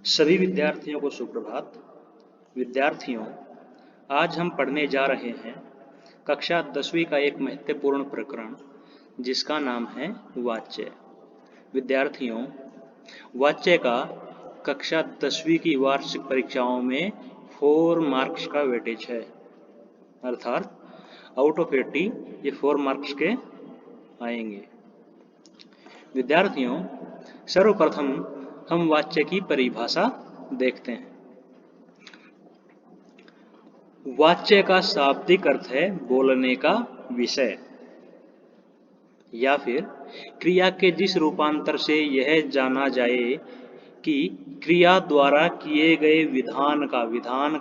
सभी विद्यार्थियों को सुप्रभात। विद्यार्थियों, आज हम पढ़ने जा रहे हैं कक्षा 10वीं का एक महत्वपूर्ण प्रकरण जिसका नाम है वाच्य। विद्यार्थियों, वाच्य का कक्षा 10वीं की वार्षिक परीक्षाओं में 4 मार्क्स का वेटेज है, अर्थात आउट ऑफ 80 ये 4 मार्क्स के आएंगे। विद्यार्थियों, सर्वप्रथम हम वाच्य की परिभाषा देखते हैं। वाच्य का शाब्दिक अर्थ है बोलने का विषय या फिर क्रिया के जिस रूपांतर से यह जाना जाए कि क्रिया द्वारा किए गए विधान का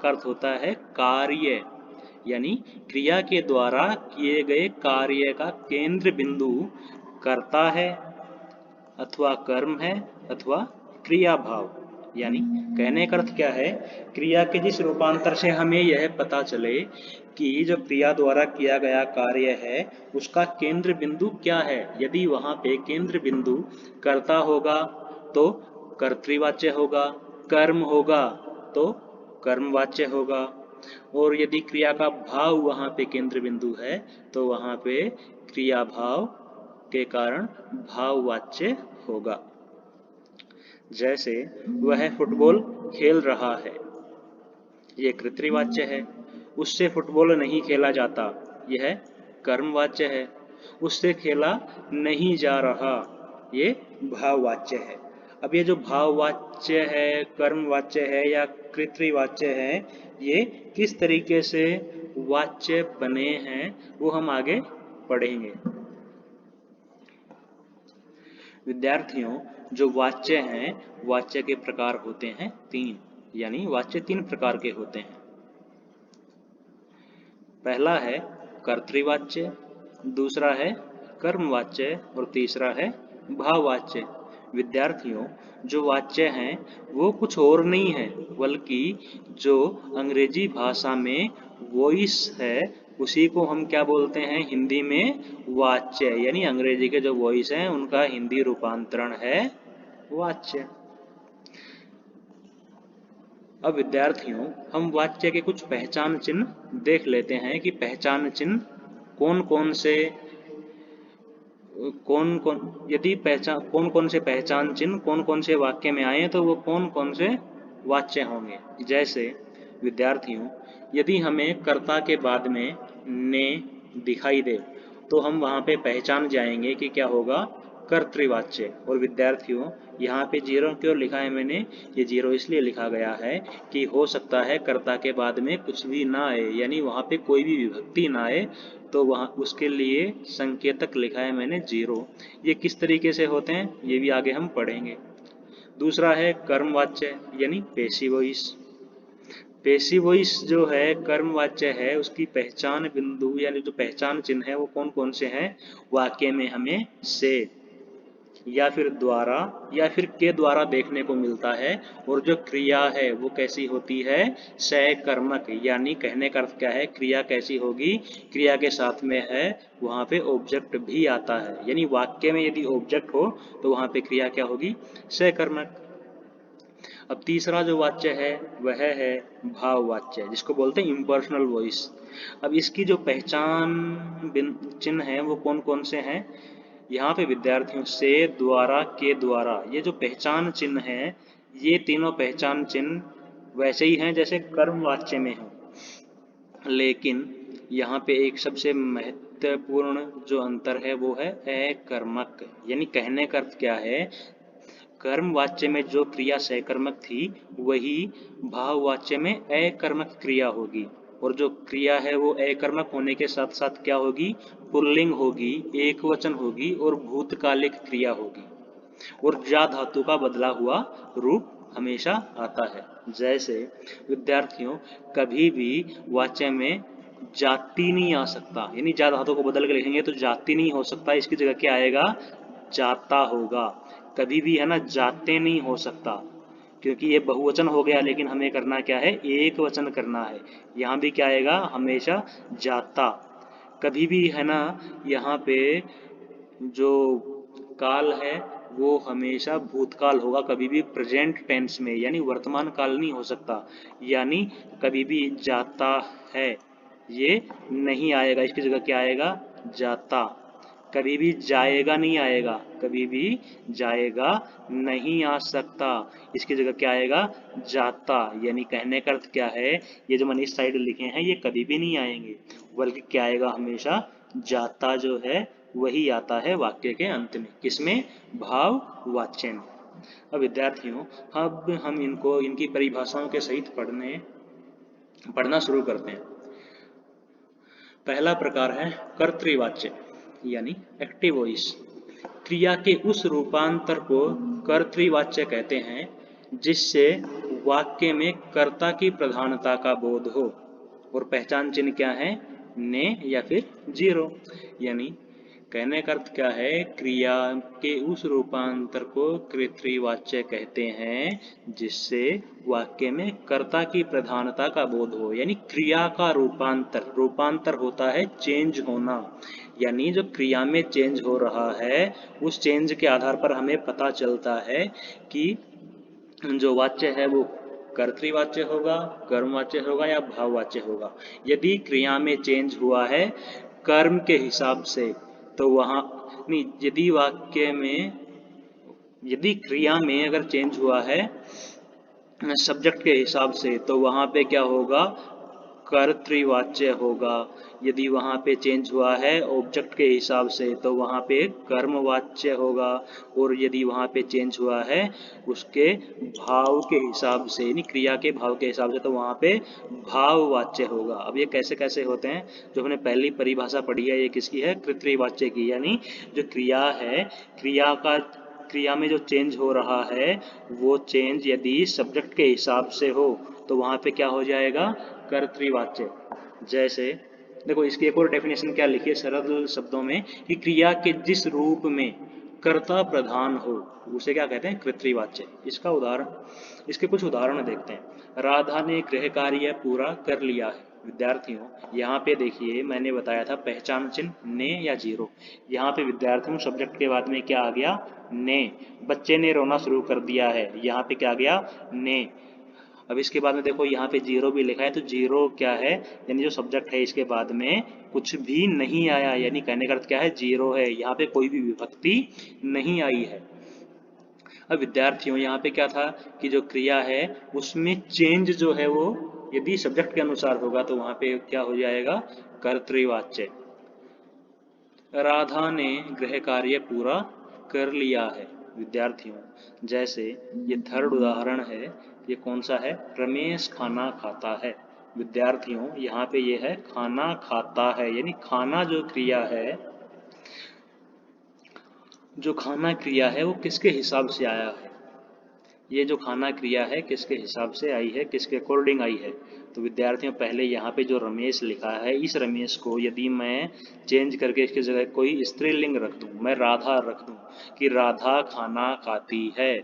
अर्थ होता है कार्य, यानी क्रिया के द्वारा किए गए कार्य का केंद्र बिंदु कर्ता है अथवा कर्म है अथवा क्रिया भाव। यानी कहने का अर्थ क्या है, क्रिया के जिस रूपांतर से हमें यह पता चले कि जो क्रिया द्वारा किया गया कार्य है उसका केंद्र बिंदु क्या है। यदि वहां पे केंद्र बिंदु कर्ता होगा तो कर्तृवाच्य होगा, कर्म होगा तो कर्मवाच्य होगा, और यदि क्रिया का भाव वहां पे केंद्र बिंदु है तो वहां पे क्रिया भाव के कारण भाववाच्य होगा। जैसे वह फुटबॉल खेल रहा है, यह कर्तृवाच्य है। उससे फुटबॉल नहीं खेला जाता, यह कर्मवाच्य है। उससे खेला नहीं जा रहा, ये भाववाच्य है। अब ये जो भाववाच्य है, कर्मवाच्य है या कर्तृवाच्य है, ये किस तरीके से वाच्य बने हैं वो हम आगे पढ़ेंगे। विद्यार्थियों, जो वाच्य हैं, वाच्य के प्रकार होते हैं 3, यानी वाच्य 3 प्रकार के होते हैं। पहला है कर्तृवाच्य, दूसरा है कर्मवाच्य और तीसरा है भाववाच्य। विद्यार्थियों, जो वाच्य हैं वो कुछ और नहीं है बल्कि जो अंग्रेजी भाषा में वॉइस है उसी को हम क्या बोलते हैं हिंदी में वाच्य, यानी अंग्रेजी के जो वॉइस हैं उनका हिंदी रूपांतरण है वाच्य। अब विद्यार्थियों, हम वाच्य के कुछ पहचान चिन्ह देख लेते हैं कि पहचान चिन्ह कौन कौन से पहचान चिन्ह कौन कौन से वाक्य में आए तो वो कौन कौन से वाच्य होंगे। जैसे विद्यार्थियों, यदि हमें कर्ता के बाद में ने दिखाई दे तो हम वहां पे पहचान जाएंगे कि क्या होगा, कर्तृवाच्य। और विद्यार्थियों, यहाँ पे 0 क्यों लिखा है मैंने, ये 0 इसलिए लिखा गया है कि हो सकता है कर्ता के बाद में कुछ भी ना आए, यानी वहां पे कोई भी विभक्ति ना आए, तो वहां उसके लिए संकेतक लिखा है मैंने 0। ये किस तरीके से होते हैं ये भी आगे हम पढ़ेंगे। दूसरा है कर्मवाच्य यानी पेसिव वॉइस। पेसिव वॉइस जो है कर्मवाच्य है, उसकी पहचान बिंदु यानी जो पहचान चिन्ह है वो कौन कौन से हैं, वाक्य में हमें से या फिर द्वारा या फिर के द्वारा देखने को मिलता है। और जो क्रिया है वो कैसी होती है, सहकर्मक, यानी कहने का अर्थ क्या है, क्रिया कैसी होगी, क्रिया के साथ में है वहां पे ऑब्जेक्ट भी आता है, यानी वाक्य में यदि ऑब्जेक्ट हो तो वहां पे क्रिया क्या होगी, सहकर्मक। अब तीसरा जो वाच्य है वह है भाववाच्य, जिसको बोलते हैं इम्पर्सनल वॉइस। अब इसकी जो पहचान चिन्ह है वो कौन कौन से हैं, यहाँ पे विद्यार्थियों से, द्वारा, के द्वारा, ये जो पहचान चिन्ह है ये तीनों पहचान चिन्ह वैसे ही हैं जैसे कर्मवाच्य में है, लेकिन यहाँ पे एक सबसे महत्वपूर्ण जो अंतर है वो है अकर्मक। यानी कहने का अर्थ क्या है, कर्मवाच्य में जो क्रिया सहकर्मक थी वही भाववाच्य में अकर्मक क्रिया होगी, और जो क्रिया है वो अकर्मक होने के साथ साथ क्या होगी, पुल्लिंग होगी, एक वचन होगी और भूतकालिक क्रिया होगी, और जा धातु का बदला हुआ रूप हमेशा आता है। जैसे विद्यार्थियों, कभी भी वाच्य में जाति नहीं आ सकता, यानी जा धातु को बदल के लिखेंगे तो जाति नहीं हो सकता, इसकी जगह क्या आएगा, जाता होगा। कभी भी है ना जाते नहीं हो सकता, क्योंकि ये बहुवचन हो गया, लेकिन हमें करना क्या है, एक वचन करना है। यहाँ भी क्या आएगा, हमेशा जाता। कभी भी है ना यहाँ पे जो काल है वो हमेशा भूतकाल होगा, कभी भी प्रेजेंट टेंस में, यानी वर्तमान काल नहीं हो सकता। यानी कभी भी जाता है ये नहीं आएगा, इसकी जगह क्या आएगा? जाता। कभी भी जाएगा नहीं आएगा, कभी भी जाएगा नहीं आ सकता, इसकी जगह क्या आएगा? जाता। यानी कहने का अर्थ क्या है, ये जो मैंने इस साइड लिखे हैं ये कभी भी नहीं आएंगे, बल्कि क्या आएगा? हमेशा जाता जो है वही आता है वाक्य के अंत में। किसमें? भाववाच्य में। अब विद्यार्थियों, अब हम इनको इनकी परिभाषाओं के सहित पढ़ना शुरू करते हैं। पहला प्रकार है कर्तृवाच्य, यानी एक्टिव वॉइस। क्रिया के उस रूपांतर को कर्तृवाच्य कहते हैं जिससे वाक्य में कर्ता की प्रधानता का बोध हो। और पहचान चिन्ह क्या है? ने या फिर जीरो। यानी कहने का अर्थ क्या है, क्रिया के उस रूपांतर को कर्तृवाच्य कहते हैं जिससे वाक्य में कर्ता की प्रधानता का बोध हो। यानी क्रिया का रूपांतर होता है चेंज होना, यानी जो क्रिया में चेंज हो रहा है उस चेंज के आधार पर हमें पता चलता है कि जो वाच्य है वो कर्तृवाच्य होगा, कर्मवाच्य होगा या भाववाच्य होगा। यदि क्रिया में चेंज हुआ है कर्म के हिसाब से तो वहां नहीं, यदि क्रिया में अगर चेंज हुआ है सब्जेक्ट के हिसाब से तो वहां पे क्या होगा? कर्तृवाच्य होगा। यदि वहां पे चेंज हुआ है ऑब्जेक्ट के हिसाब से तो वहां पे कर्मवाच्य होगा। और यदि वहां पे चेंज हुआ है उसके भाव के हिसाब से, यानी क्रिया के भाव के हिसाब से, तो वहां पे भाववाच्य होगा। अब ये कैसे कैसे होते हैं? जो हमने पहली परिभाषा पढ़ी है ये किसकी है? कर्तृवाच्य की। यानी जो क्रिया है, क्रिया में जो चेंज हो रहा है वो चेंज यदि सब्जेक्ट के हिसाब से हो तो वहां पे क्या हो जाएगा? कर्तृवाच्य। जैसे देखो इसकी एक और डेफिनेशन क्या लिखी है सरल शब्दों में, कि क्रिया के जिस रूप में कर्ता प्रधान हो उसे क्या कहते हैं? कर्तृवाच्य। इसके कुछ उदाहरण देखते हैं। राधा ने गृह कार्य पूरा कर लिया है। विद्यार्थियों यहाँ पे देखिए, मैंने बताया था पहचान चिन्ह ने या जीरो। यहाँ पे विद्यार्थियों सब्जेक्ट के बाद में क्या आ गया? ने। बच्चे ने रोना शुरू कर दिया है, यहाँ पे क्या आ गया? ने। अब इसके बाद में देखो यहाँ पे जीरो भी लिखा है, तो जीरो क्या है? यानी जो सब्जेक्ट है इसके बाद में कुछ भी नहीं आया, यानी कहने का अर्थ क्या है? जीरो है, यहाँ पे कोई भी विभक्ति नहीं आई है। अब विद्यार्थियों यहाँ पे क्या था कि जो क्रिया है उसमें चेंज जो है वो यदि सब्जेक्ट के अनुसार होगा तो वहां पे क्या हो जाएगा? कर्तृवाच्य। राधा ने गृह कार्य पूरा कर लिया है। विद्यार्थियों जैसे ये थर्ड उदाहरण है, ये कौन सा है? रमेश खाना खाता है। विद्यार्थियों यहाँ पे ये है खाना खाता है, यानी खाना जो क्रिया है, जो खाना क्रिया है वो किसके हिसाब से आया है? ये जो खाना क्रिया है किसके हिसाब से आई है, किसके अकॉर्डिंग आई है? तो विद्यार्थियों पहले यहाँ पे जो रमेश लिखा है, इस रमेश को यदि मैं चेंज करके इसकी जगह कोई स्त्रीलिंग रख दूं, मैं राधा रख दूं कि राधा खाना खाती है।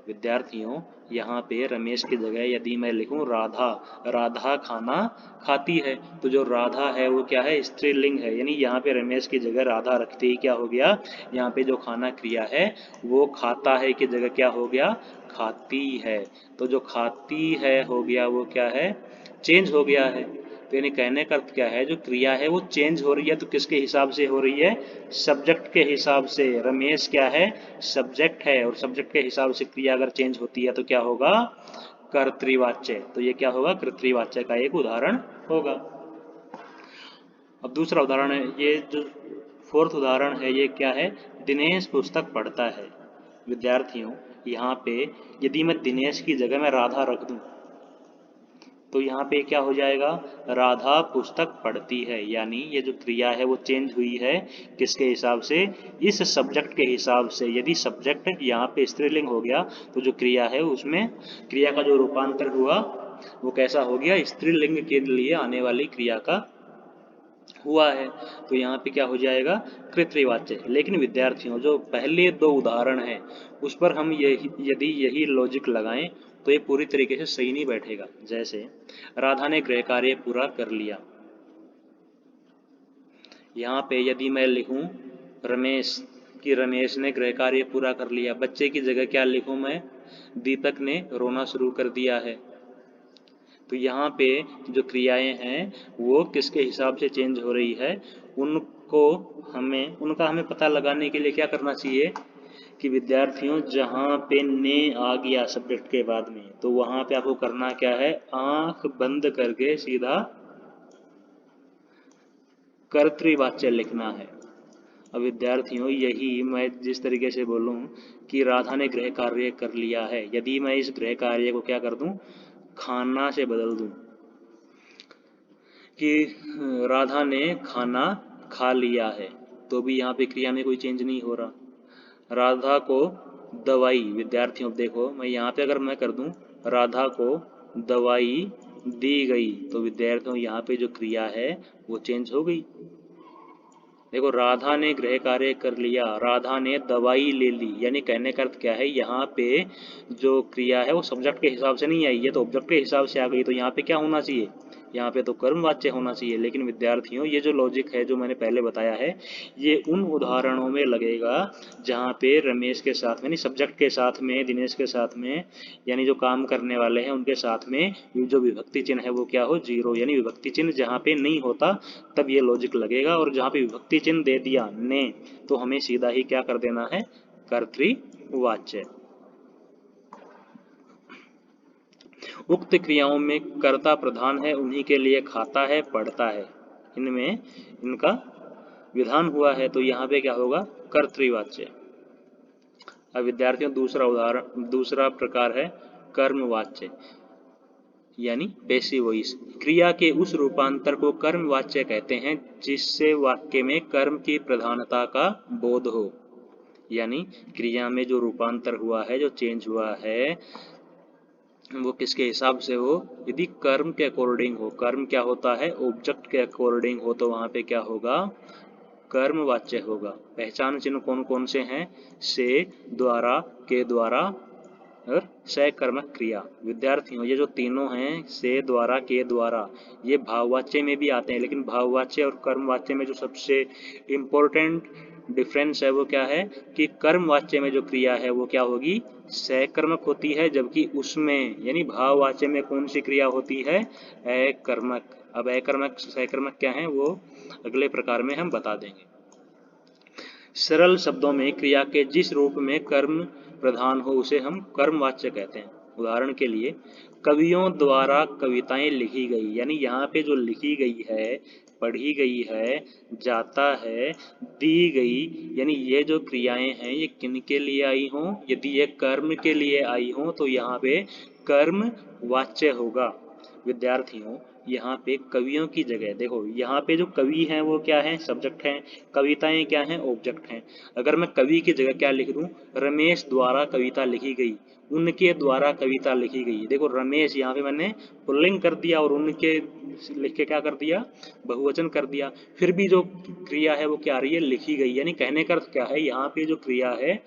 विद्यार्थियों यहाँ पे रमेश की जगह यदि मैं लिखूं राधा, राधा खाना खाती है, तो जो राधा है वो क्या है? स्त्रीलिंग है। यानी यहाँ पे रमेश की जगह राधा रखते ही क्या हो गया? यहाँ पे जो खाना क्रिया है वो खाता है की जगह क्या हो गया? खाती है। तो जो खाती है हो गया वो क्या है? चेंज हो गया है। तो यानी कहने का अर्थ क्या है, जो क्रिया है वो चेंज हो रही है, तो किसके हिसाब से हो रही है? सब्जेक्ट के हिसाब से। रमेश क्या है? सब्जेक्ट है, और सब्जेक्ट के हिसाब से क्रिया अगर चेंज होती है तो क्या होगा? कर्तृवाच्य। तो ये क्या होगा? कर्तृवाच्य का एक उदाहरण होगा। अब दूसरा उदाहरण है, ये जो फोर्थ उदाहरण है ये क्या है? दिनेश पुस्तक पढ़ता है। विद्यार्थियों यहाँ पे यदि मैं दिनेश की जगह में राधा रख दूं तो यहाँ पे क्या हो जाएगा? राधा पुस्तक पढ़ती है। यानी ये जो क्रिया है वो चेंज हुई है किसके हिसाब से? इस सब्जेक्ट के हिसाब से। यदि सब्जेक्ट यहाँ पे स्त्रीलिंग हो गया तो जो क्रिया है उसमें क्रिया का जो रूपांतर हुआ वो कैसा हो गया? स्त्रीलिंग के लिए आने वाली क्रिया का हुआ है। तो यहाँ पे क्या हो जाएगा? कर्तृवाच्य। लेकिन विद्यार्थियों जो पहले दो उदाहरण हैं उस पर हम यदि यही लॉजिक लगाएं तो ये पूरी तरीके से सही नहीं बैठेगा। जैसे राधा ने गृह कार्य पूरा कर लिया, यहाँ पे यदि मैं लिखूं रमेश कि रमेश ने गृह कार्य पूरा कर लिया। बच्चे की जगह क्या लिखूं मैं? दीपक ने रोना शुरू कर दिया है। तो यहाँ पे जो क्रियाएं हैं वो किसके हिसाब से चेंज हो रही है, उनका हमें पता लगाने के लिए क्या करना चाहिए कि विद्यार्थियों जहाँ पे ने आ गया सब्जेक्ट के बाद में, तो वहाँ पे आपको करना क्या है, आंख बंद करके सीधा कर्तृवाच्य लिखना है। अब विद्यार्थियों यही मैं जिस तरीके से बोलूं कि राधा ने गृह कार्य कर लिया है, यदि मैं इस गृह कार्य को क्या कर दूं, खाना से बदल दूं कि राधा ने खाना खा लिया है, तो भी यहाँ पे क्रिया में कोई चेंज नहीं हो रहा। राधा को दवाई, विद्यार्थियों देखो मैं यहाँ पे अगर मैं कर दूं राधा को दवाई दी गई, तो विद्यार्थियों यहाँ पे जो क्रिया है वो चेंज हो गई। देखो राधा ने गृह कार्य कर लिया, राधा ने दवाई ले ली, यानी कहने का अर्थ क्या है, यहाँ पे जो क्रिया है वो सब्जेक्ट के हिसाब से नहीं आई है, तो ऑब्जेक्ट के हिसाब से आ गई। तो यहाँ पे क्या होना चाहिए, यहाँ पे तो कर्म वाच्य होना चाहिए। लेकिन विद्यार्थियों ये जो लॉजिक है जो मैंने पहले बताया है, ये उन उदाहरणों में लगेगा जहाँ पे रमेश के साथ में, नहीं सब्जेक्ट के साथ में, दिनेश के साथ में, यानी जो काम करने वाले हैं उनके साथ में जो विभक्ति चिन्ह है वो क्या हो, जीरो। यानी विभक्ति चिन्ह जहाँ पे नहीं होता तब ये लॉजिक लगेगा, और जहाँ पे विभक्ति चिन्ह दे दिया ने, तो हमें सीधा ही क्या कर देना है, कर्तृवाच्य। उक्त क्रियाओं में कर्ता प्रधान है, उन्हीं के लिए खाता है, पढ़ता है, इनमें इनका विधान हुआ है, तो यहाँ पे क्या होगा, कर्तृवाच्य। अब विद्यार्थियों दूसरा प्रकार है कर्मवाच्य, यानी पैसिव वॉइस। क्रिया के उस रूपांतर को कर्मवाच्य कहते हैं जिससे वाक्य में कर्म की प्रधानता का बोध हो। यानी क्रिया में जो रूपांतर हुआ है, जो चेंज हुआ है, वो किसके हिसाब से हो, यदि कर्म के अकॉर्डिंग हो। कर्म क्या होता है, ऑब्जेक्ट के अकॉर्डिंग हो, तो वहां पे क्या होगा, कर्मवाच्य होगा। पहचान चिन्ह कौन कौन से हैं, से, द्वारा, के द्वारा और सकर्मक क्रिया। विद्यार्थियों ये जो तीनों हैं, से, द्वारा, के द्वारा, ये भाववाच्य में भी आते हैं, लेकिन भाववाच्य और कर्मवाच्य में जो सबसे इम्पोर्टेंट डिफरेंस है वो क्या है कि कर्मवाच्य में जो क्रिया है वो क्या होगी, सकर्मक होती है, जबकि उसमें यानी भाववाच्य में कौन सी क्रिया होती है, अकर्मक। अब अकर्मक सकर्मक क्या है वो अगले प्रकार में हम बता देंगे। सरल शब्दों में क्रिया के जिस रूप में कर्म प्रधान हो उसे हम कर्मवाच्य कहते हैं। उदाहरण के लिए कवियों द्वारा कविताएं लिखी गई, यानी यहाँ पे जो लिखी गई है, पढ़ी गई है, जाता है, दी गई, यानी ये जो क्रियाएं हैं ये किन के लिए आई हों, यदि ये कर्म के लिए आई हों तो यहाँ पे कर्म वाच्य होगा। विद्यार्थियों यहाँ पे कवियों की जगह देखो, यहाँ पे जो कवि हैं वो क्या है, सब्जेक्ट हैं, कविताएं क्या हैं, ऑब्जेक्ट हैं। अगर मैं कवि की जगह क्या लिख दूं, रमेश द्वारा कविता लिखी गई, उनके द्वारा कविता लिखी गई। देखो रमेश यहाँ पे मैंने पुल्लिंग कर दिया और उनके लिख के क्या कर दिया, बहुवचन कर दिया, फिर भी जो क्रिया है वो क्या आ रही है, लिखी गई। यानी कहने का अर्थ क्या है, यहाँ पे जो क्रिया है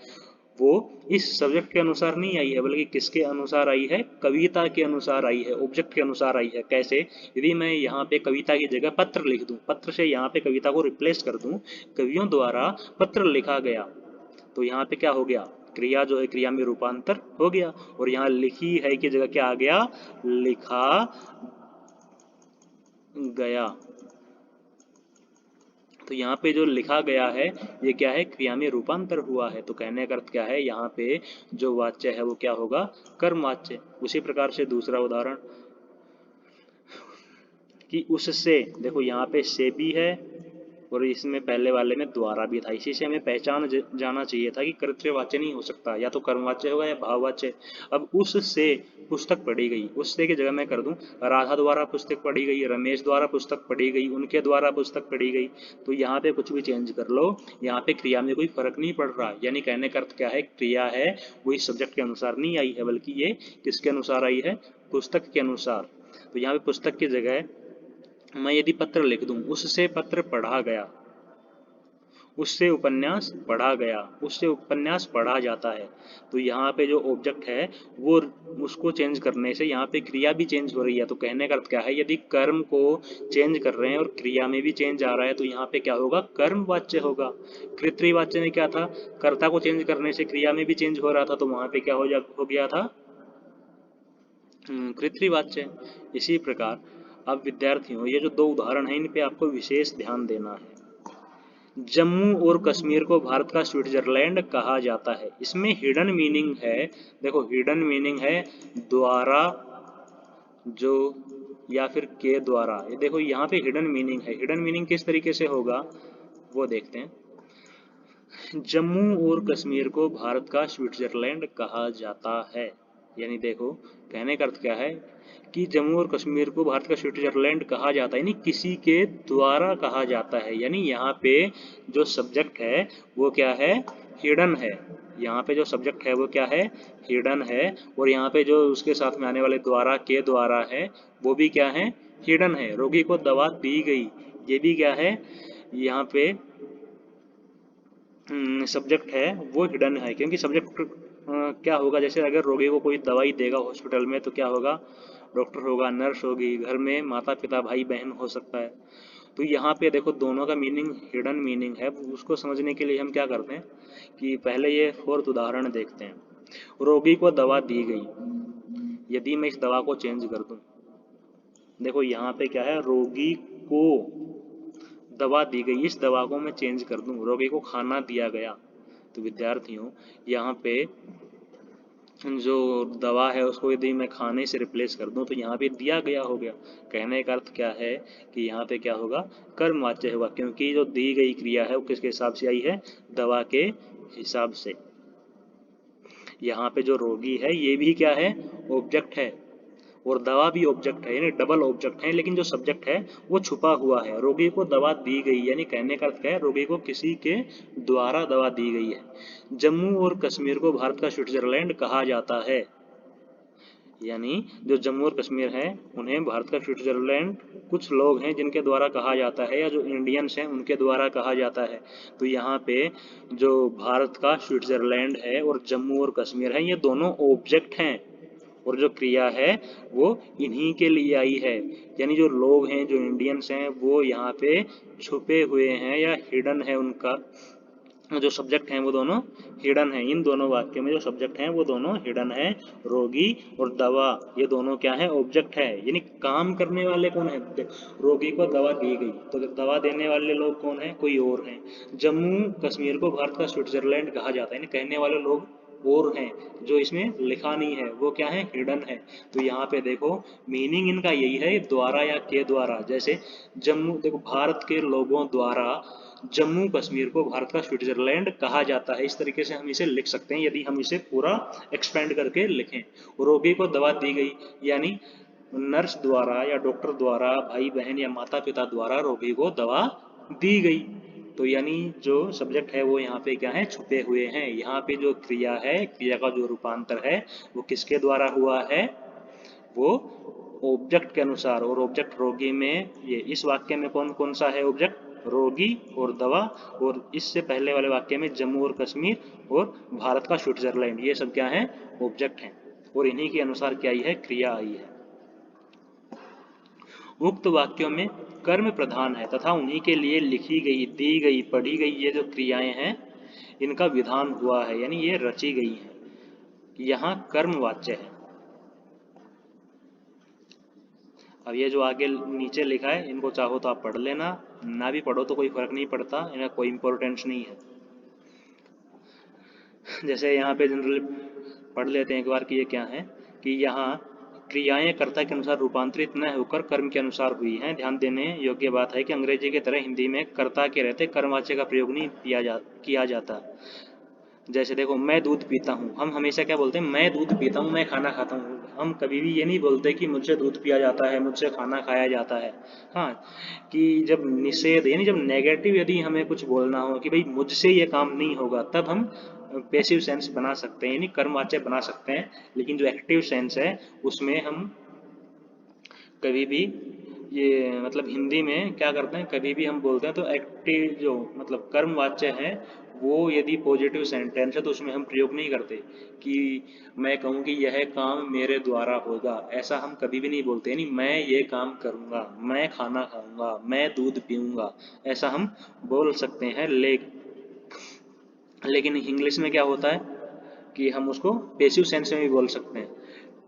वो इस सब्जेक्ट के अनुसार नहीं आई है, बल्कि किसके अनुसार आई है, कविता के अनुसार आई है, ऑब्जेक्ट के अनुसार आई है। कैसे, यदि मैं यहाँ पे कविता की जगह पत्र लिख दूं, पत्र से यहाँ पे कविता को रिप्लेस कर दूं, कवियों द्वारा पत्र लिखा गया, तो यहाँ पे क्या हो गया, क्रिया जो है क्रिया में रूपांतर हो गया, और यहाँ लिखी है की जगह क्या आ गया, लिखा गया। तो यहाँ पे जो लिखा गया है ये क्या है, क्रिया में रूपांतर हुआ है। तो कहने का अर्थ क्या है, यहाँ पे जो वाच्य है वो क्या होगा, कर्मवाच्य। उसी प्रकार से दूसरा उदाहरण कि उससे, देखो यहाँ पे से भी है और इसमें पहले वाले में द्वारा भी था, इसी से हमें पहचान जाना चाहिए था कि कर्तृवाच्य नहीं हो सकता, या तो कर्मवाच्य होगा या भाववाच्य। अब उससे पुस्तक पढ़ी गई, उससे की जगह मैं कर दूं राधा द्वारा पुस्तक पढ़ी गई, रमेश द्वारा पुस्तक पढ़ी गई, उनके द्वारा पुस्तक पढ़ी गई। तो यहाँ पे कुछ भी चेंज कर लो, यहाँ पे क्रिया में कोई फर्क नहीं पड़ रहा। यानी कहने का अर्थ क्या है, क्रिया है वो इस सब्जेक्ट के अनुसार नहीं आई है, बल्कि ये किसके अनुसार आई है, पुस्तक के अनुसार। तो यहाँ पे पुस्तक की जगह मैं यदि पत्र लिख दूं, उससे पत्र पढ़ा गया, उससे उपन्यास पढ़ा गया, उससे उपन्यास पढ़ा जाता है। तो यहाँ पे जो ऑब्जेक्ट है वो उसको चेंज करने से यहाँ पे क्रिया भी चेंज हो रही है। तो कहने का अर्थ क्या है, यदि कर्म को चेंज कर रहे हैं और क्रिया में भी चेंज आ रहा है तो यहाँ पे क्या होगा, कर्म वाच्य होगा। कर्तृवाच्य में क्या था, कर्ता को चेंज करने से क्रिया में भी चेंज हो रहा था, तो वहां पे क्या हो गया था, कर्तृवाच्य। इसी प्रकार अब विद्यार्थियों ये जो दो उदाहरण हैं इन पे आपको विशेष ध्यान देना है। जम्मू और कश्मीर को भारत का स्विट्जरलैंड कहा जाता है, इसमें हिडन मीनिंग है। देखो हिडन मीनिंग है द्वारा जो या फिर के द्वारा। ये देखो यहाँ पे हिडन मीनिंग है। हिडन मीनिंग किस तरीके से होगा वो देखते हैं। जम्मू और कश्मीर को भारत का स्विट्जरलैंड कहा जाता है, यानी देखो कहने का अर्थ क्या है कि जम्मू और कश्मीर को भारत का स्विट्जरलैंड कहा जाता है, यानी किसी के द्वारा कहा जाता है। यानी यहाँ पे जो सब्जेक्ट है वो क्या है, हिडन है। यहाँ पे जो सब्जेक्ट है वो क्या है, हिडन है। और यहाँ पे जो उसके साथ में आने वाले द्वारा के द्वारा है वो भी क्या है, हिडन है। रोगी को दवा दी गई, ये भी क्या है, यहाँ पे सब्जेक्ट है वो हिडन है। क्योंकि सब्जेक्ट क्या होगा, जैसे अगर रोगी को कोई दवाई देगा हॉस्पिटल में तो क्या होगा, डॉक्टर होगा, नर्स होगी, घर में माता पिता भाई बहन हो सकता है। तो यहाँ पे देखो दोनों का मीनिंग हिडन मीनिंग है। उसको समझने के लिए हम क्या करते हैं कि पहले ये फोर्थ उदाहरण देखते हैं। रोगी को दवा दी गई, यदि मैं इस दवा को चेंज कर दूं, देखो यहाँ पे क्या है, रोगी को दवा दी गई, इस दवा को मैं चेंज कर दूं, रोगी को खाना दिया गया। तो विद्यार्थियों यहाँ पे जो दवा है उसको यदि मैं खाने से रिप्लेस कर दूं तो यहाँ पे दिया गया हो गया। कहने का अर्थ क्या है कि यहाँ पे क्या होगा, कर्मवाच्य होगा, क्योंकि जो दी गई क्रिया है वो किसके हिसाब से आई है, दवा के हिसाब से। यहाँ पे जो रोगी है ये भी क्या है, ऑब्जेक्ट है, और दवा भी ऑब्जेक्ट है, यानी डबल ऑब्जेक्ट है। लेकिन जो सब्जेक्ट है वो छुपा हुआ है। रोगी को दवा दी गई, यानी कहने का अर्थ क्या है, रोगी को किसी के द्वारा दवा दी गई है। जम्मू और कश्मीर को भारत का स्विट्जरलैंड कहा जाता है, यानी जो जम्मू और कश्मीर है उन्हें भारत का स्विट्जरलैंड कुछ लोग हैं जिनके द्वारा कहा जाता है, या जो इंडियंस हैं उनके द्वारा कहा जाता है। तो यहाँ पे जो भारत का स्विट्जरलैंड है और जम्मू और कश्मीर है ये दोनों ऑब्जेक्ट हैं, और जो क्रिया है वो इन्हीं के लिए आई है। यानी जो लोग हैं, जो इंडियंस हैं, वो यहाँ पे छुपे हुए हैं या हिडन है, उनका जो सब्जेक्ट हैं वो दोनों हिडन है। इन दोनों वाक्य में जो सब्जेक्ट हैं वो दोनों हिडन है। रोगी और दवा ये दोनों क्या है, ऑब्जेक्ट है। यानी काम करने वाले कौन है, रोगी को दवा दी गई तो दवा देने वाले लोग कौन है, कोई और हैं। जम्मू कश्मीर को भारत का स्विट्जरलैंड कहा जाता है, यानी कहने वाले लोग और हैं, जो इसमें लिखा नहीं है वो क्या है, हिडन है। तो यहाँ पे देखो मीनिंग इनका यही है, द्वारा या के द्वारा। जैसे जम्मू, देखो भारत के लोगों द्वारा जम्मू कश्मीर को भारत का स्विट्जरलैंड कहा जाता है, इस तरीके से हम इसे लिख सकते हैं यदि हम इसे पूरा एक्सपेंड करके लिखें। रोगी को दवा दी गई, यानी नर्स द्वारा या डॉक्टर द्वारा, भाई बहन या माता पिता द्वारा रोगी को दवा दी गई। तो यानी जो सब्जेक्ट है वो यहाँ पे क्या है, छुपे हुए हैं। यहाँ पे जो क्रिया है, क्रिया का जो रूपांतर है वो किसके द्वारा हुआ है, वो ऑब्जेक्ट के अनुसार। और ऑब्जेक्ट रोगी में, ये इस वाक्य में कौन कौन सा है ऑब्जेक्ट, रोगी और दवा। और इससे पहले वाले वाक्य में जम्मू और कश्मीर और भारत का स्विट्जरलैंड, ये सब क्या है, ऑब्जेक्ट हैं। और इन्हीं के अनुसार क्या आई है, क्रिया आई है। उक्त वाक्यों में कर्म प्रधान है तथा उन्हीं के लिए लिखी गई, दी गई, पढ़ी गई ये जो क्रियाएं हैं इनका विधान हुआ है, यानी ये रची गई हैं। यहाँ कर्म वाच्य है। अब ये जो आगे नीचे लिखा है इनको चाहो तो आप पढ़ लेना, ना भी पढ़ो तो कोई फर्क नहीं पड़ता, इनका कोई इंपॉर्टेंस नहीं है। जैसे यहाँ पे जनरली पढ़ लेते हैं एक बार कि ये क्या है, कि यहाँ क्रियाएं कर्ता के अनुसार रूपांतरित न होकर कर्म के अनुसार हुई हैं। ध्यान देने योग्य बात है कि अंग्रेजी की तरह हिंदी में कर्ता के रहते कर्मवाच्य का प्रयोग नहीं किया जाता। जैसे देखो मैं दूध पीता हूँ, हम हमेशा क्या बोलते हैं, मैं दूध पीता हूँ, मैं खाना खाता हूँ। हम कभी भी ये नहीं बोलते कि मुझसे दूध पिया जाता है, मुझसे खाना खाया जाता है। हाँ, कि जब निषेध यानी जब नेगेटिव यदि हमें कुछ बोलना हो कि भाई मुझसे ये काम नहीं होगा, तब हम पैसिव सेंस बना सकते हैं, यानी कर्मवाच्य बना सकते हैं। लेकिन जो एक्टिव सेंस है उसमें हम कभी भी ये मतलब हिंदी में क्या करते हैं, कभी भी हम बोलते हैं तो एक्टिव जो मतलब कर्म वाच्य है वो यदि पॉजिटिव सेंटेंस है तो उसमें हम प्रयोग नहीं करते कि मैं कहूँ कि यह काम मेरे द्वारा होगा, ऐसा हम कभी भी नहीं बोलते। यानी मैं ये काम करूँगा, मैं खाना खाऊंगा, मैं दूध पीऊँगा, ऐसा हम बोल सकते हैं। लेकिन इंग्लिश में क्या होता है कि हम उसको पैसिव सेंस में भी बोल सकते हैं,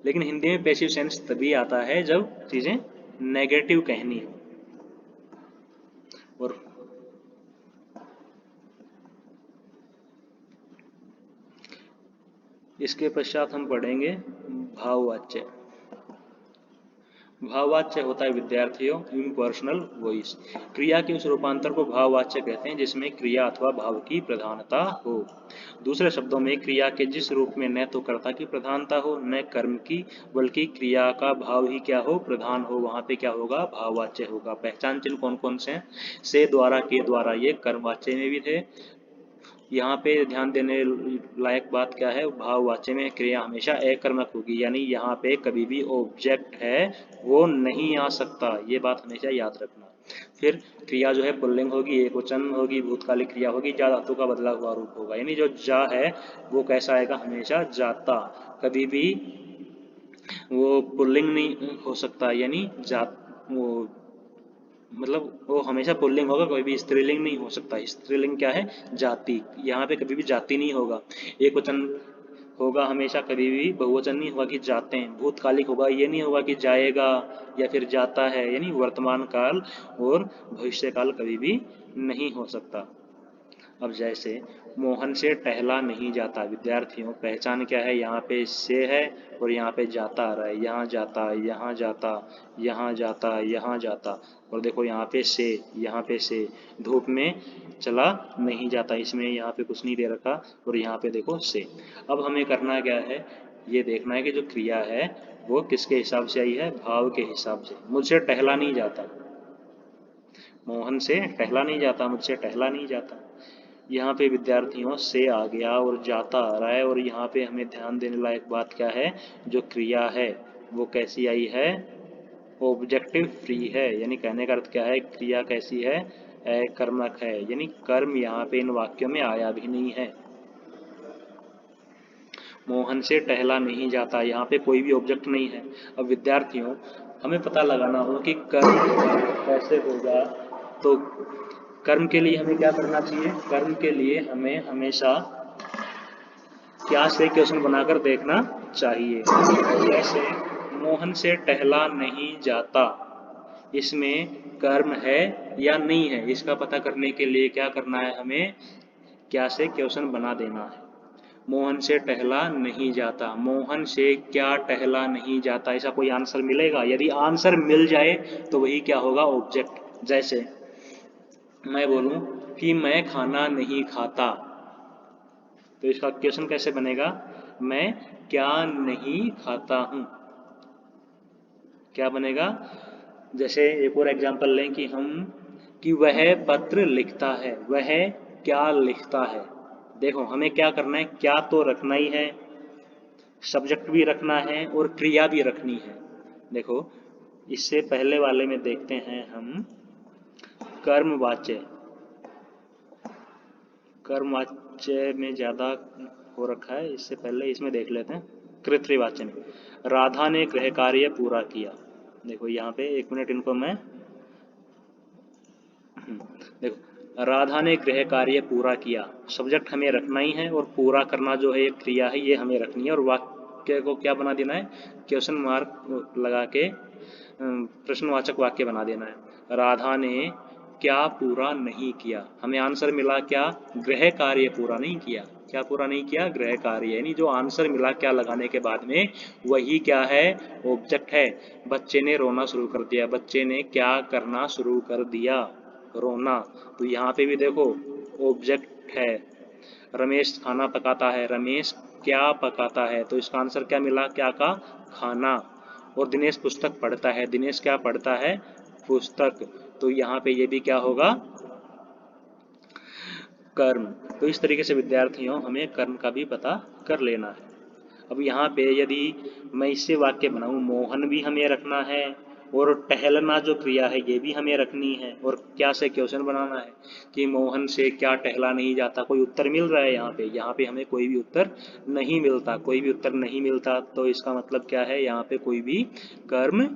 लेकिन हिंदी में पैसिव सेंस तभी आता है जब चीज़ें नेगेटिव कहनी हो। और इसके पश्चात हम पढ़ेंगे भाववाच्य। भाववाच्य होता है विद्यार्थियों इम्पर्सनल वॉइस। क्रिया के उस रूपांतर को भाववाच्य कहते हैं जिसमें क्रिया अथवा भाव की प्रधानता हो। दूसरे शब्दों में क्रिया के जिस रूप में न तो कर्ता की प्रधानता हो न कर्म की, बल्कि क्रिया का भाव ही क्या हो, प्रधान हो, वहां पे क्या होगा, भाववाच्य होगा। पहचान चिन्ह कौन कौन से हैं? से, द्वारा, के द्वारा, ये कर्मवाच्य में भी थे। यहाँ पे ध्यान देने लायक बात क्या है, भाववाच्य में क्रिया हमेशा अकर्मक होगी, यानी यहाँ पे कभी भी ऑब्जेक्ट है वो नहीं आ सकता, ये बात हमेशा याद रखना। फिर क्रिया जो है पुल्लिंग होगी, एक वचन होगी, भूतकालिक क्रिया होगी, जा धातु का बदला हुआ रूप होगा। यानी जो जा है वो कैसा आएगा, हमेशा जाता, कभी भी वो पुल्लिंग नहीं हो सकता, यानी जात वो मतलब वो हमेशा पुल्लिंग होगा, कोई भी स्त्रीलिंग नहीं हो सकता। स्त्रीलिंग क्या है, जाति, यहाँ पे कभी भी जाति नहीं होगा। एक वचन होगा हमेशा, कभी भी बहुवचन नहीं होगा कि जाते हैं। भूतकालिक होगा, ये नहीं होगा कि जाएगा या फिर जाता है, यानी वर्तमान काल और भविष्य काल कभी भी नहीं हो सकता। अब जैसे मोहन से टहला नहीं जाता, विद्यार्थियों पहचान क्या है, यहाँ पे से है और यहाँ पे जाता आ रहा है, यहाँ जाता, यहाँ जाता, यहाँ जाता, यहाँ जाता, और देखो यहाँ पे से, यहाँ पे से, धूप में चला नहीं जाता, इसमें यहाँ पे कुछ नहीं दे रखा, और यहाँ पे देखो से। अब हमें करना क्या है, ये देखना है कि जो क्रिया है वो किसके हिसाब से आई है, भाव के हिसाब से। मुझसे टहला नहीं जाता, मोहन से टहला नहीं जाता, मुझसे टहला नहीं जाता। यहाँ पे विद्यार्थियों से आ गया और जाता आ रहा है, और यहाँ पे हमें ध्यान देने लायक बात क्या है, जो क्रिया है वो कैसी आई है, ऑब्जेक्टिव फ्री है। यानी कहने का अर्थ क्या है, क्रिया कैसी है, अकर्मक है, यानी कर्म यहाँ पे इन वाक्यों में आया भी नहीं है। मोहन से टहला नहीं जाता, यहाँ पे कोई भी ऑब्जेक्ट नहीं है। अब विद्यार्थियों हमें पता लगाना हो कि कर्म कैसे होगा, तो कर्म के लिए हमें क्या करना चाहिए, कर्म के लिए हमें हमेशा क्या से क्वेश्चन बनाकर देखना चाहिए। जैसे मोहन से टहला नहीं जाता, इसमें कर्म है या नहीं है, इसका पता करने के लिए क्या करना है, हमें क्या से क्वेश्चन बना देना है। मोहन से टहला नहीं जाता, मोहन से क्या टहला नहीं जाता, ऐसा कोई आंसर मिलेगा? यदि आंसर मिल जाए तो वही क्या होगा, ऑब्जेक्ट। जैसे मैं बोलूं कि मैं खाना नहीं खाता, तो इसका क्वेश्चन कैसे बनेगा, मैं क्या नहीं खाता हूं, क्या बनेगा। जैसे एक और एग्जांपल लें कि वह पत्र लिखता है, वह क्या लिखता है। देखो हमें क्या करना है, क्या तो रखना ही है, सब्जेक्ट भी रखना है और क्रिया भी रखनी है। देखो इससे पहले वाले में देखते हैं हम कर्मवाच्य, कर्मवाच्य में ज़्यादा हो रखा है, इससे पहले इसमें देख लेते हैं कृतवाच्य में। राधा ने गृह कार्य पूरा किया, देखो यहाँ पे एक मिनट इनको मैं देखो राधा ने गृह कार्य पूरा किया, सब्जेक्ट हमें रखना ही है और पूरा करना जो है ये क्रिया है, ये हमें रखनी है, और वाक्य को क्या बना देना है, क्वेश्चन मार्क लगा के प्रश्नवाचक वाक्य बना देना है। राधा ने क्या पूरा नहीं किया, हमें आंसर मिला क्या, गृह कार्य पूरा नहीं किया, क्या पूरा नहीं किया, गृह कार्य, यानी जो आंसर मिला क्या लगाने के बाद में वही क्या है, ऑब्जेक्ट है। बच्चे ने रोना शुरू कर दिया, बच्चे ने क्या करना शुरू कर दिया, रोना, तो यहाँ पे भी देखो ऑब्जेक्ट है। रमेश खाना पकाता है, रमेश क्या पकाता है, तो इसका आंसर क्या मिला, क्या का, खाना। और दिनेश पुस्तक पढ़ता है, दिनेश क्या पढ़ता है, पुस्तक, तो यहाँ पे ये भी क्या होगा, कर्म। तो इस तरीके से विद्यार्थियों हमें कर्म का भी पता कर लेना है। अब यहाँ पे यदि मैं इससे वाक्य बनाऊं, मोहन भी हमें रखना है और टहलना जो क्रिया है ये भी हमें रखनी है। और क्या से क्वेश्चन बनाना है कि मोहन से क्या टहला नहीं जाता, कोई उत्तर मिल रहा है यहाँ पे हमें कोई भी उत्तर नहीं मिलता, कोई भी उत्तर नहीं मिलता। तो इसका मतलब क्या है, यहाँ पे कोई भी कर्म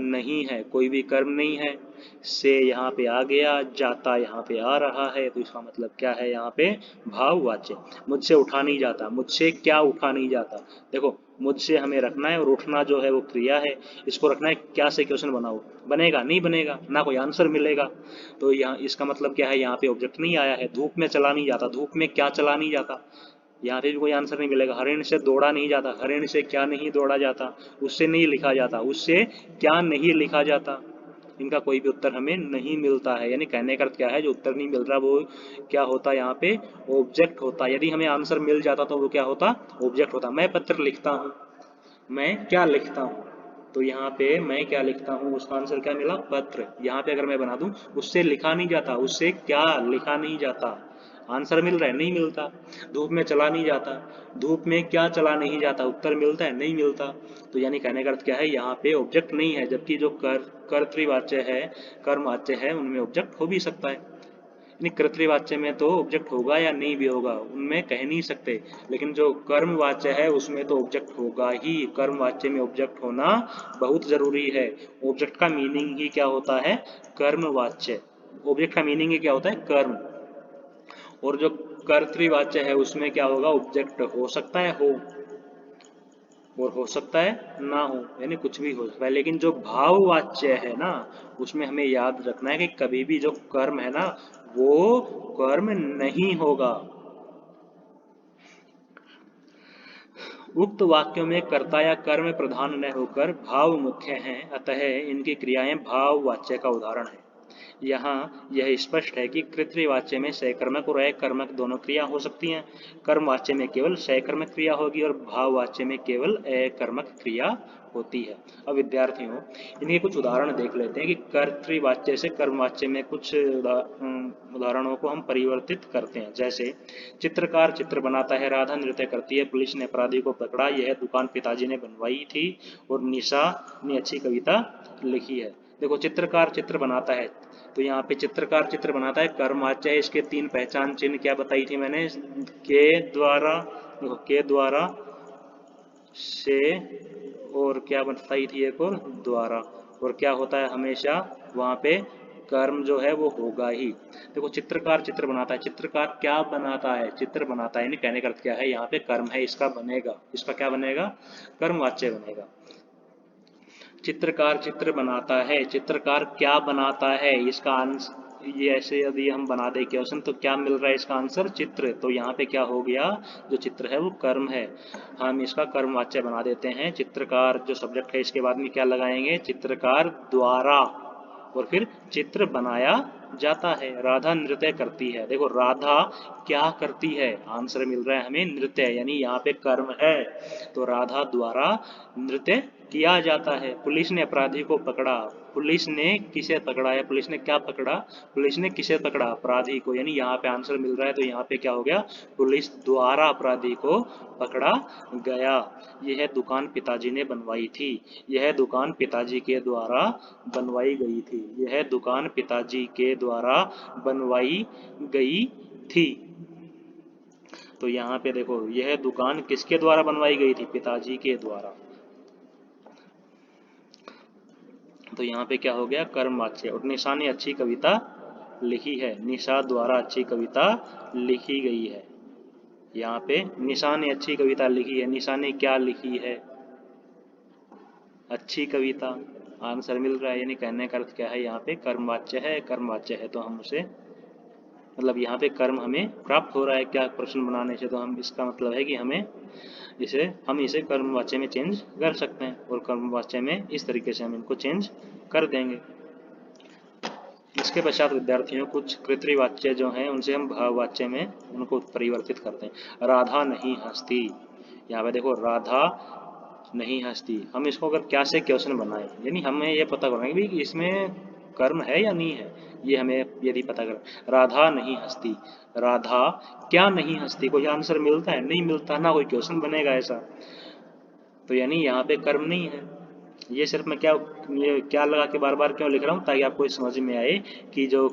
नहीं है, कोई भी कर्म नहीं है। से यहाँ पे आ गया, जाता यहाँ पे आ रहा है, तो इसका मतलब क्या है, यहाँ पे भाववाच्य। मुझसे उठा नहीं जाता, मुझसे क्या उठा नहीं जाता। देखो मुझसे हमें रखना है और उठना जो है वो क्रिया है, इसको रखना है। क्या से क्वेश्चन बनाओ, बनेगा नहीं बनेगा, ना कोई आंसर मिलेगा। तो यहाँ इसका मतलब क्या है, यहाँ पे ऑब्जेक्ट नहीं आया है। धूप में चला नहीं जाता, धूप में क्या चला नहीं जाता, यहाँ पे भी कोई आंसर नहीं मिलेगा। हरिण से दौड़ा नहीं जाता, हरिण से क्या नहीं दौड़ा जाता, उससे नहीं लिखा जाता, उससे क्या नहीं लिखा जाता। इनका कोई भी उत्तर हमें नहीं मिलता है। यानी कहने का अर्थ क्या है, जो उत्तर नहीं मिल रहा वो क्या होता है, यहाँ पे ऑब्जेक्ट होता। यदि हमें आंसर मिल जाता तो वो क्या होता, ऑब्जेक्ट होता। मैं पत्र लिखता हूँ, मैं क्या लिखता हूँ, तो यहाँ पे मैं क्या लिखता हूँ, उसका आंसर क्या मिला, पत्र। यहाँ पे अगर मैं बना दूं, उससे लिखा नहीं जाता, उससे क्या लिखा नहीं जाता। आंसर मिल रहा है, नहीं मिलता। धूप में चला नहीं जाता, धूप में क्या चला नहीं जाता, उत्तर मिलता है, नहीं मिलता। तो यानी कहने का अर्थ क्या है, यहाँ पे ऑब्जेक्ट नहीं है। जबकि जो कर्तृवाच्य है, कर्मवाच्य है, उनमें ऑब्जेक्ट हो भी सकता है। यानी कर्तृवाच्य में तो ऑब्जेक्ट होगा या नहीं भी होगा, उनमें कह नहीं सकते। लेकिन जो कर्मवाच्य है उसमें तो ऑब्जेक्ट होगा ही। कर्मवाच्य में ऑब्जेक्ट होना बहुत जरूरी है। ऑब्जेक्ट का मीनिंग ही क्या होता है, कर्मवाच्य। ऑब्जेक्ट का मीनिंग ही क्या होता है, कर्म। और जो कर्तृवाच्य है उसमें क्या होगा, ऑब्जेक्ट हो सकता है, हो, और हो सकता है ना हो, यानी कुछ भी हो सकता है। लेकिन जो भाववाच्य है ना, उसमें हमें याद रखना है कि कभी भी जो कर्म है ना, वो कर्म नहीं होगा। उक्त वाक्यों में कर्ता या कर्म प्रधान न होकर भाव मुख्य हैं, अतः इनकी क्रियाएं भाववाच्य का उदाहरण है। यहाँ यह स्पष्ट है कि कृतवाच्य में सकर्मक और अकर्मक दोनों क्रिया हो सकती हैं। कर्मवाच्य में केवल सकर्मक क्रिया होगी और भाववाच्य में केवल अकर्मक क्रिया होती है। अब विद्यार्थियों, इनके कुछ उदाहरण देख लेते हैं कि कर्तृवाच्य से कर्मवाच्य में कुछ उदाहरणों को हम परिवर्तित करते हैं। जैसे चित्रकार चित्र बनाता है, राधा नृत्य करती है, पुलिस ने अपराधी को पकड़ा, यह दुकान पिताजी ने बनवाई थी, और निशा ने अच्छी कविता लिखी है। देखो चित्रकार चित्र बनाता है, तो यहाँ पे चित्रकार चित्र बनाता है कर्मवाच्य है। इसके तीन पहचान चिन्ह क्या बताई थी मैंने, के द्वारा, देखो के द्वारा, से, और क्या बताई थी एक और, द्वारा। और क्या होता है हमेशा वहां पे, कर्म जो है वो होगा ही। देखो चित्रकार चित्र बनाता है, चित्रकार क्या बनाता है, चित्र बनाता है। कहने का अर्थ क्या है, यहाँ पे कर्म है, इसका बनेगा, इसका क्या बनेगा, कर्मवाच्य बनेगा। चित्रकार चित्र बनाता है, चित्रकार क्या बनाता है, इसका आंसर ये ऐसे यदि हम बना दे क्वेश्चन तो क्या मिल रहा है, इसका आंसर चित्र। तो यहाँ पे क्या हो गया, जो चित्र है वो कर्म है, हम इसका कर्मवाच्य बना देते हैं। चित्रकार जो सब्जेक्ट है, इसके बाद में क्या लगाएंगे, चित्रकार द्वारा, और फिर चित्र बनाया जाता है। राधा नृत्य करती है, देखो राधा क्या करती है, आंसर मिल रहा है हमें नृत्य, यानी यहाँ पे कर्म है, तो राधा द्वारा नृत्य किया जाता है। पुलिस ने अपराधी को पकड़ा, पुलिस ने किसे पकड़ा है, पुलिस ने क्या पकड़ा, पुलिस ने किसे पकड़ा, अपराधी को, यानी यहाँ पे आंसर मिल रहा है। तो यहाँ पे क्या हो गया, पुलिस द्वारा अपराधी को पकड़ा गया। यह दुकान पिताजी ने बनवाई थी, यह दुकान पिताजी के द्वारा बनवाई गई थी, यह दुकान पिताजी के द्वारा बनवाई गई थी। तो यहाँ पे देखो, यह दुकान किसके द्वारा बनवाई गई थी, पिताजी के द्वारा। तो यहाँ पे क्या हो गया, कर्मवाच्य। और निशा ने अच्छी कविता लिखी है, निशा द्वारा अच्छी कविता लिखी गई है। यहाँ पे निशा ने अच्छी कविता लिखी है, निशा ने क्या लिखी है, अच्छी कविता, आंसर मिल रहा है। यानी कहने का अर्थ क्या है, यहाँ पे कर्मवाच्य है, कर्मवाच्य है तो हम उसे, मतलब यहाँ पे कर्म हमें प्राप्त हो रहा है क्या प्रश्न बनाने से, तो हम इसका मतलब है कि हम इसे कर्मवाच्य में चेंज कर सकते हैं, और कर्मवाच्य में इस तरीके से हम इनको चेंज कर देंगे। इसके पश्चात विद्यार्थियों, कुछ कृतवाच्य जो हैं उनसे हम भाववाच्य में उनको परिवर्तित करते हैं। राधा नहीं हंसती, यहाँ पे देखो राधा नहीं हंसती, हम इसको अगर क्या से क्वेश्चन बनाए, यानी हमें ये पता करना है कि इसमें कर्म है या नहीं है, ये हमें यदि पता कर। राधा नहीं हंसती, राधा क्या नहीं हंसती, कोई आंसर मिलता है, नहीं मिलता, ना कोई क्वेश्चन बनेगा ऐसा। तो यानी यहाँ पे कर्म नहीं है। ये सिर्फ मैं ये क्या लगा के बार बार क्यों लिख रहा हूँ, ताकि आपको इस समझ में आए कि जो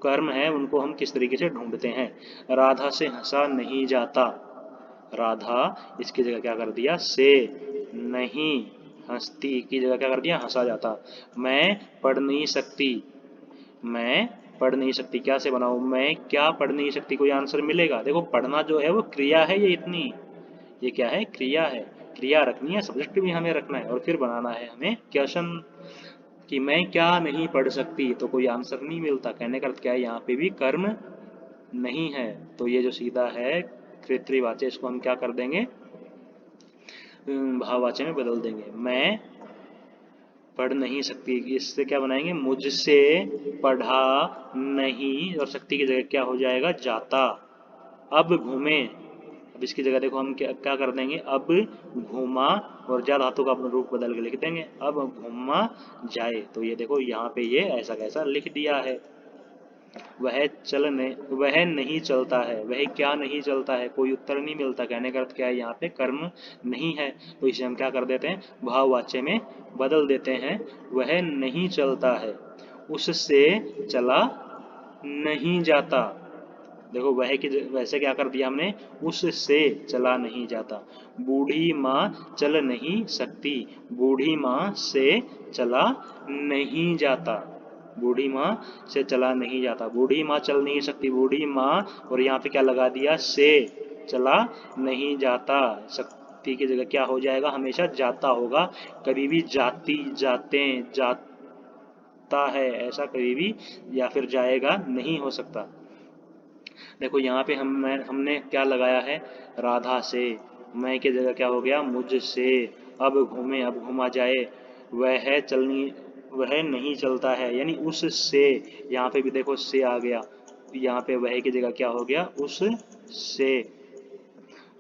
कर्म है उनको हम किस तरीके से ढूंढते हैं। राधा से हंसा नहीं जाता, राधा इसकी जगह क्या कर दिया, से, नहीं, हंसती की जगह क्या कर दिया, हंसा जाता। मैं पढ़ नहीं सकती, मैं पढ़ नहीं सकती क्या से बनाऊं, मैं क्या पढ़ नहीं सकती, कोई आंसर मिलेगा। देखो पढ़ना जो है वो क्रिया है, ये इतनी, ये क्या है, क्रिया है। क्रिया रखनी है, सब्जेक्ट भी हमें रखना है, और फिर बनाना है हमें क्वेश्चन कि मैं क्या नहीं पढ़ सकती, तो कोई आंसर नहीं मिलता। कहने का अर्थ क्या है, यहाँ पे भी कर्म नहीं है। तो ये जो सीधा है कृतवाच्य, इसको हम क्या कर देंगे, भाववाच्य में बदल देंगे। मैं पढ़ नहीं सकती, इससे क्या बनाएंगे, मुझसे पढ़ा नहीं, और सकती की जगह क्या हो जाएगा, जाता। अब घूमे, अब इसकी जगह देखो हम क्या क्या कर देंगे, अब घूमा, और जा धातु का अपना रूप बदल के लिख देंगे, अब घूमा जाए। तो ये देखो यहाँ पे ये ऐसा कैसा लिख दिया है। वह नहीं चलता है, वह क्या नहीं चलता है, कोई उत्तर नहीं मिलता। कहने का अर्थ क्या है, यहाँ पे कर्म नहीं है, तो इसे हम क्या कर देते हैं, भाववाच्य में बदल देते हैं। वह नहीं चलता है, उससे चला नहीं जाता। देखो वह की वैसे क्या कर दिया हमने, उससे चला नहीं जाता। बूढ़ी माँ चल नहीं सकती, बूढ़ी माँ से चला नहीं जाता, बूढ़ी माँ से चला नहीं जाता। बूढ़ी माँ चल नहीं सकती, बूढ़ी माँ, और यहाँ पे क्या लगा दिया, से, चला नहीं जाता। सकती की जगह क्या हो जाएगा, हमेशा जाता होगा, कभी भी जाती, जाते, जाता है ऐसा कभी भी, या फिर जाएगा नहीं हो सकता। देखो यहाँ पे हमने क्या लगाया है, राधा से, मैं की जगह क्या हो गया, मुझसे। अब घूमे, अब घूमा जाए। वह चलनी, वह नहीं चलता है, यानी उससे, यहाँ पे भी देखो से आ गया, यहाँ पे वह की जगह क्या हो गया, उससे।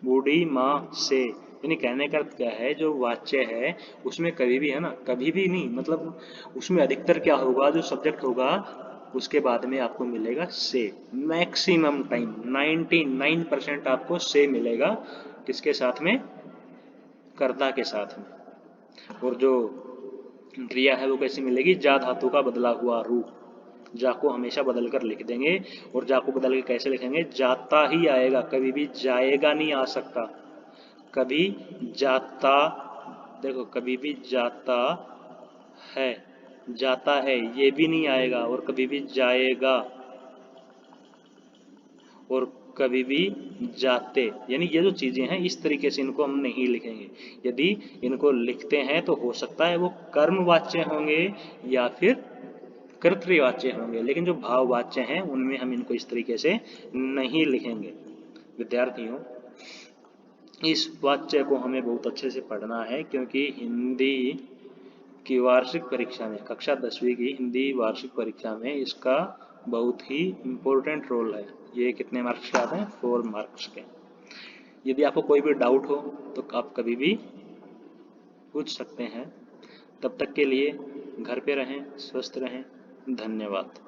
बूढ़ी माँ से, यानी कहने का अर्थ क्या है, जो वाच्य है उसमें कभी भी है ना, कभी भी नहीं, मतलब उसमें अधिकतर क्या होगा, जो सब्जेक्ट होगा उसके बाद में आपको मिलेगा से। मैक्सिमम टाइम 99% आपको से मिलेगा, किसके साथ में, कर्ता के साथ में। और जो क्रिया है वो कैसी मिलेगी, जा धातु का बदला हुआ रूप। जा को हमेशा बदल कर लिख देंगे, और जा को बदल के कैसे लिखेंगे, जाता ही आएगा, कभी भी जाएगा नहीं आ सकता। कभी जाता, देखो कभी भी जाता है, जाता है ये भी नहीं आएगा, और कभी भी जाएगा, और कभी भी जाते, यानी ये जो चीजें हैं इस तरीके से इनको हम नहीं लिखेंगे। यदि इनको लिखते हैं तो हो सकता है वो कर्मवाच्य होंगे या फिर कर्तृवाच्य होंगे, लेकिन जो भाववाच्य हैं उनमें हम इनको इस तरीके से नहीं लिखेंगे। विद्यार्थियों, इस वाच्य को हमें बहुत अच्छे से पढ़ना है, क्योंकि हिंदी की वार्षिक परीक्षा में, कक्षा 10वीं की हिंदी वार्षिक परीक्षा में इसका बहुत ही इम्पोर्टेंट रोल है। ये कितने मार्क्स के आते हैं, 4 मार्क्स के। यदि आपको कोई भी डाउट हो तो आप कभी भी पूछ सकते हैं। तब तक के लिए घर पे रहें, स्वस्थ रहें। धन्यवाद।